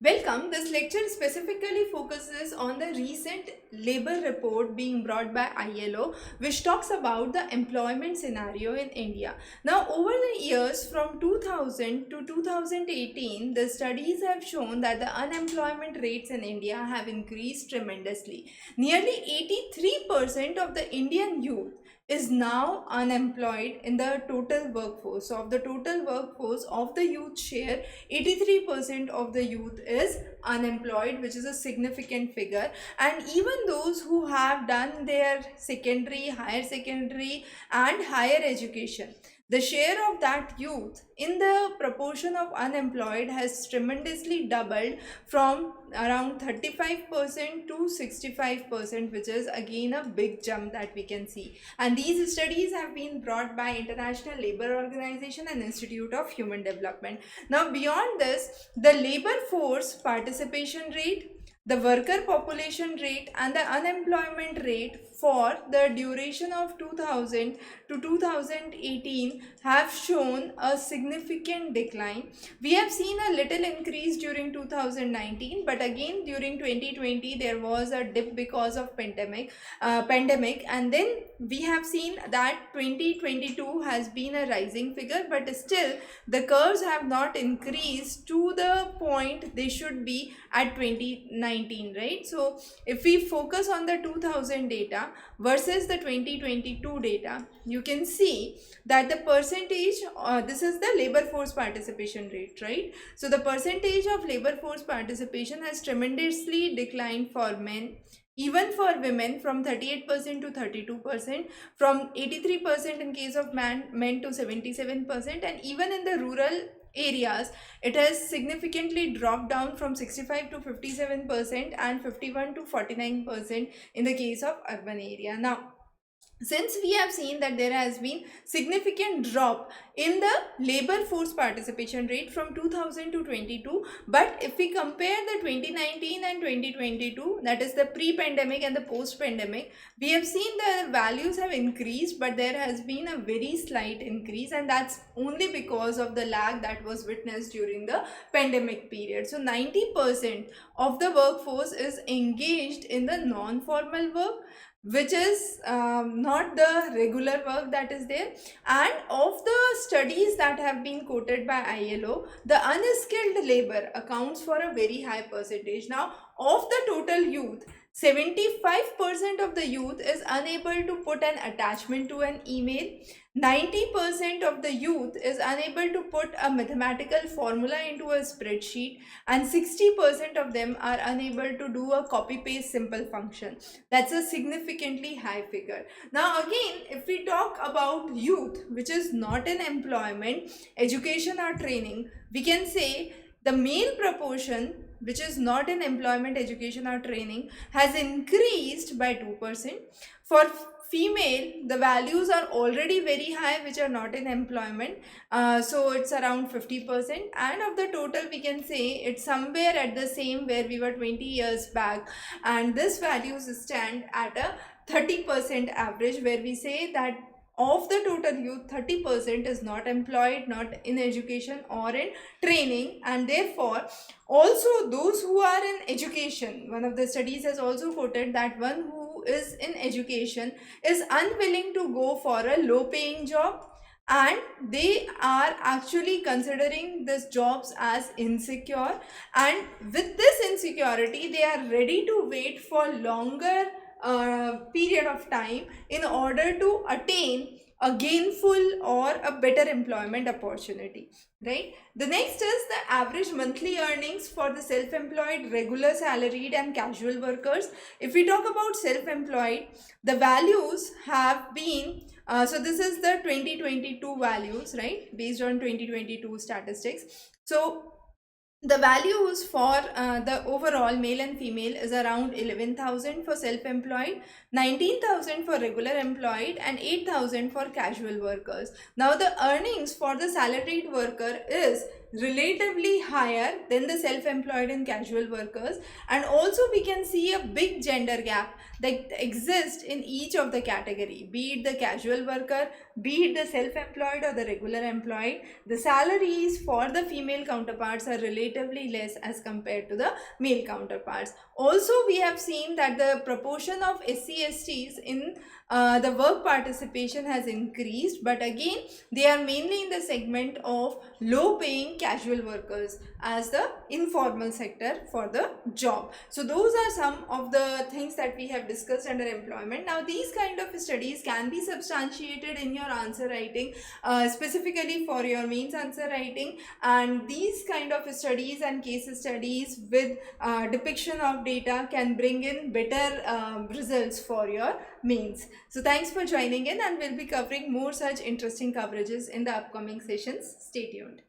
Welcome. This lecture specifically focuses on the recent labor report being brought by ILO, which talks about the employment scenario in India. Now, over the years from 2000 to 2018, the studies have shown that the unemployment rates in India have increased tremendously. Nearly 83% of the Indian youth is now unemployed in the total workforce. So, of the total workforce of the youth share, 83% of the youth is unemployed, which is a significant figure. And even those who have done their secondary, higher secondary, and higher education, the share of that youth in the proportion of unemployed has tremendously doubled from around 35% to 65%, which is again a big jump that we can see. And these studies have been brought by International Labour Organization and Institute of Human Development. Now, beyond this, the labor force participation rate, the worker population rate, and the unemployment rate for the duration of 2000 to 2018 have shown a significant decline. We have seen a little increase during 2019, but again during 2020 there was a dip because of pandemic, and then we have seen that 2022 has been a rising figure, but still the curves have not increased to the point they should be at 2019, right? So if we focus on the 2000 data versus the 2022 data, you can see that the percentage, this is the labor force participation rate, right? So the percentage of labor force participation has tremendously declined for men, even for women from 38% to 32%, from 83% in case of men to 77%, and even in the rural areas it has significantly dropped down from 65 to 57% and 51 to 49% in the case of urban area. Now, since we have seen that there has been significant drop in the labor force participation rate from 2000 to 22, but if we compare the 2019 and 2022, that is the pre-pandemic and the post-pandemic, we have seen the values have increased, but there has been a very slight increase, and that's only because of the lag that was witnessed during the pandemic period. So 90% of the workforce is engaged in the non-formal work, which is not the regular work that is there. And of the studies that have been quoted by ILO, the unskilled labor accounts for a very high percentage. Now, of the total youth, 75% of the youth is unable to put an attachment to an email. 90% of the youth is unable to put a mathematical formula into a spreadsheet, and 60% of them are unable to do a copy paste simple function. That's a significantly high figure. Now, again, if we talk about youth which is not in employment, education, or training, we can say the male proportion which is not in employment, education, or training has increased by 2%. For female, the values are already very high which are not in employment, so it's around 50%, and of the total we can say it's somewhere at the same where we were 20 years back, and this values stand at a 30% average, where we say that of the total youth, 30% is not employed, not in education or in training. And therefore also those who are in education, one of the studies has also quoted that one who is in education is unwilling to go for a low paying job, and they are actually considering these jobs as insecure, and with this insecurity they are ready to wait for longer period of time in order to attain a gainful or a better employment opportunity, right? The next is the average monthly earnings for the self-employed, regular salaried, and casual workers. If we talk about self-employed, the values have been so this is the 2022 values, right, based on 2022 statistics. So the values for the overall male and female is around 11,000 for self-employed, 19,000 for regular employed, and 8,000 for casual workers. Now the earnings for the salaried worker is relatively higher than the self-employed and casual workers, and also we can see a big gender gap that exists in each of the category, be it the casual worker, be it the self-employed or the regular employed, the salaries for the female counterparts are relatively less as compared to the male counterparts. Also, we have seen that the proportion of SC/STs in the work participation has increased, but again they are mainly in the segment of low paying casual workers as the informal sector for the job. So those are some of the things that we have discussed under employment. Now these kind of studies can be substantiated in your answer writing, specifically for your mains answer writing, and these kind of studies and case studies with depiction of data can bring in better results for your mains. So thanks for joining in, and we'll be covering more such interesting coverages in the upcoming sessions. Stay tuned.